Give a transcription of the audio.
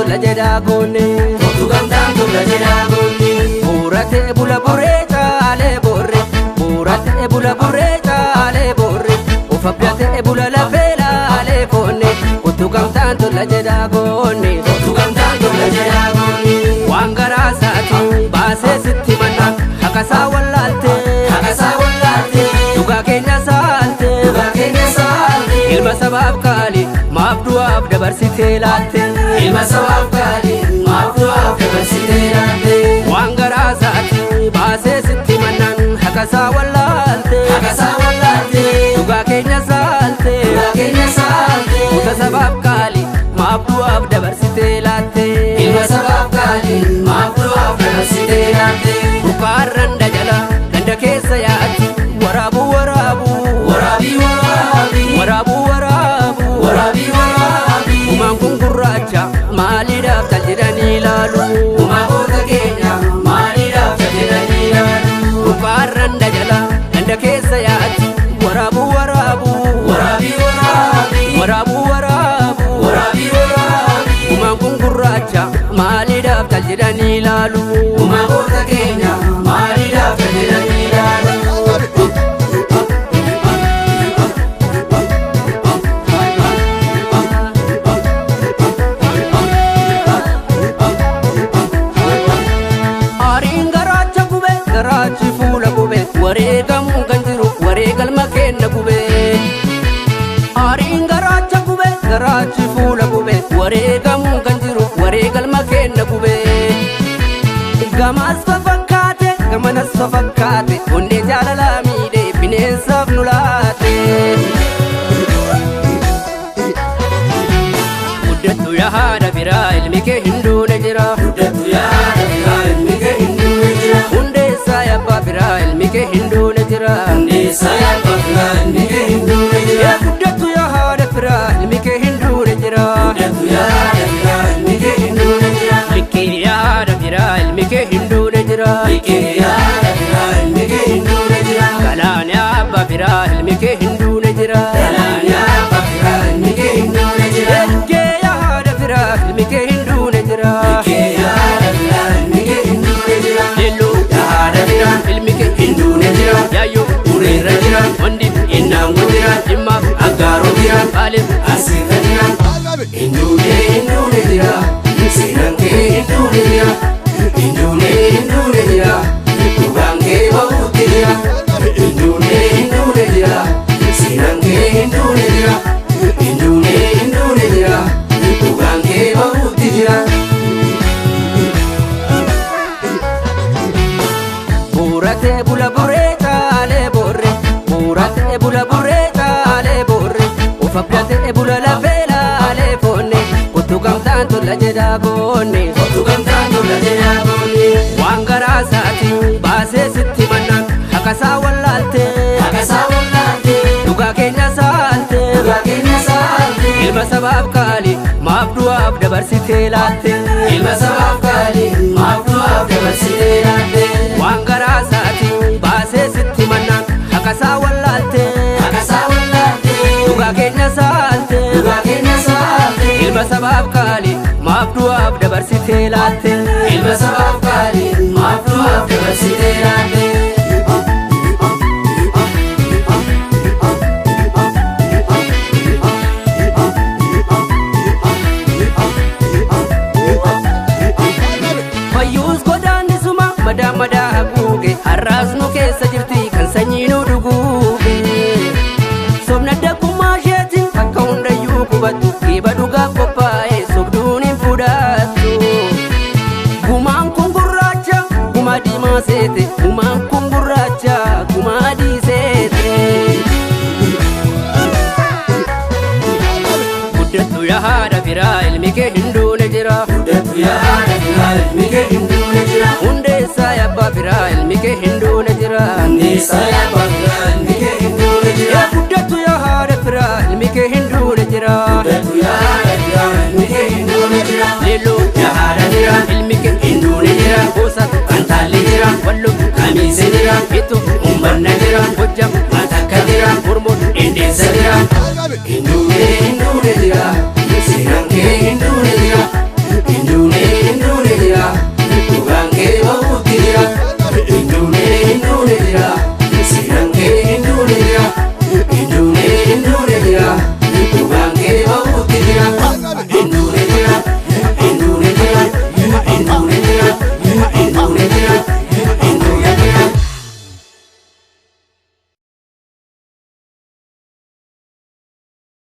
tola jedha goone Kottu gamtaan tola jedha goone Buurate bula buree caalee borre Buurate bula buree caalee borre Ufa biate bula lafee laalee foonne Kottu gamtaan tola jedha goone Kottu gamtaan tola jedha goone Waan garaa isaati baasee sitti manna haqasaa wallaalte Haqasaa wallaalte Dhugaa keenya saalte Dhugaa keenya saalte Ilma sabaaf kaali maaf du'aaf dabarsitee laatte Ilma sabaaf kaali maaf du'aaf dabarsitee laatte Waan garaa isaati baasee sitti mannan haqasaa wallaalte Haqasaa wallaalte Dhugaa keenya saalte Dhugaa keenya saalte Ilma sabaaf kaali maaf du'aaf dabarsitee laatte Ilma sabaaf kaali maaf du'aaf dabarsitee laatte Bukaarran dajala ganda keessa yaatti waraabuu waraabuu Waraabii waraabii waraabuu waraabuu Waraabii waraabii Umaan kun gurraacha maaliidhaaf tal jedhanii ilaalu Umaagota keenya maaliidhaaf jedhanii ilaalu Bukaarran dajala ganda keessa yaatti waraabuu waraabuu Waraabii waraabii waraabuu waraabuu Waraabii waraabii Umaan kun gurraacha maaliidhaaf tal jedhanii ilaalu Umaagota keenya maaliidhaaf jedhanii ilaalu Aariin garaacha gube garaachi fuula gube wareegamuu kan jiru wareegalma kenna gube Aariin garaacha gube garaachi fuula gube wareegamuu kan jiru wareegalma kenna gube Gamas fafakkaate gamanas fafakkaate onnee jaalalaa miidhee bineensaaf nu laate Guddattu yaa haadha biraa ilmi kee hin duune jira Guddattu yaa haadha biraa ilmi kee hin duune jira Hundeessaa yabbaa biraa ilmi kee hin duune jira Hundeessaa yabbaa biraa ilmi kee hin duune jira Guddattu yaa haadha biraa ilmi kee hin duune jira Guddattu yaa haadha biraa ilmi kee hin duune jira Likkii yaa haadha biraa ilmi kee hin duune jira Likkii yaa haadha biraa ilmi kee hin duune jira Galaan yaa abbaa biraa ilmi kee hin duune jira Galaan yaa abbaa biraa ilmi kee hin duune jira Likkii yaa haadha biraa ilmi kee hin duune jira Likkii yaa haadha biraa ilmi kee hin duune jira Leelloo Yaa haadha biraa ilmi kee hin duune jira Yaayyoo Ureerra jira Wandi Innaan gudira Dhimmaaf Aggaaroo jira Qaaliif Asirra jira Hin duune jira Seenaan kee hin duune jira Hin duune jira Dhugaan kee bahuutti jira Hin duune jira Seenaan kee hin duune jira Hin duune jira Dhugaan kee bahuutti jira Buurate bula buree caalee borre Buurate bula buree caalee borre Ufa biate bula lafee laalee foonne Kottu gamtaan tola jedha goone Kottu gamtaan tola jedha goone Waan garaa isaati baasee sitti manna haqasaa wallaalte Haqasaa wallaalte Dhugaa keenya saalte Dhugaa keenya saalte Ilma sabaaf kaali maaf du'aaf dabarsitee laatte Ilma sabaaf kaali maaf du'aaf dabarsitee laatte Waan garaa isaati baasee sitti manna haqasaa wallaalte Haqasaa wallaalte Dhugaa keenya saalte Dhugaa keenya saalte Ilma sabaaf kaali maaf du'aaf dabarsitee laatte Ilma sabaaf kaali maaf du'aaf dabarsitee laatte Fayyuus godaannisuma madaa madaa haguuge har'aas nu keessa jirti kan sanyii nu dhuguuge Sobna daggummaa isheetiin akka hundayyuu qubattu geeba dhugaaf qophaa'e sobduun hin fudhattu Gumaan kun gurraacha gumaa diimaa seete Gumaan kun gurraacha gumaa adii seete Guddattu yaa haadha biraa ilmi kee hin duune jira Guddattu yaa haadha biraa ilmi kee hin duune jira Hundeessaa yabbaa biraa ilmi kee hin duune jira Hundeessaa yabbaa biraa ilmi kee hin duune jira Guddattu yaa haadha biraa ilmi kee hin duune jira Guddattu yaa haadha biraa ilmi kee hin duune jira Leelloo Yaa haadha biraa ilmi kee hin duune jira Goosatu Kantaalli jira Walloo Kamiise jira Ittoo Umbanna jira Hojjam Matakka jira Mormoon Indeessa jira Hin duune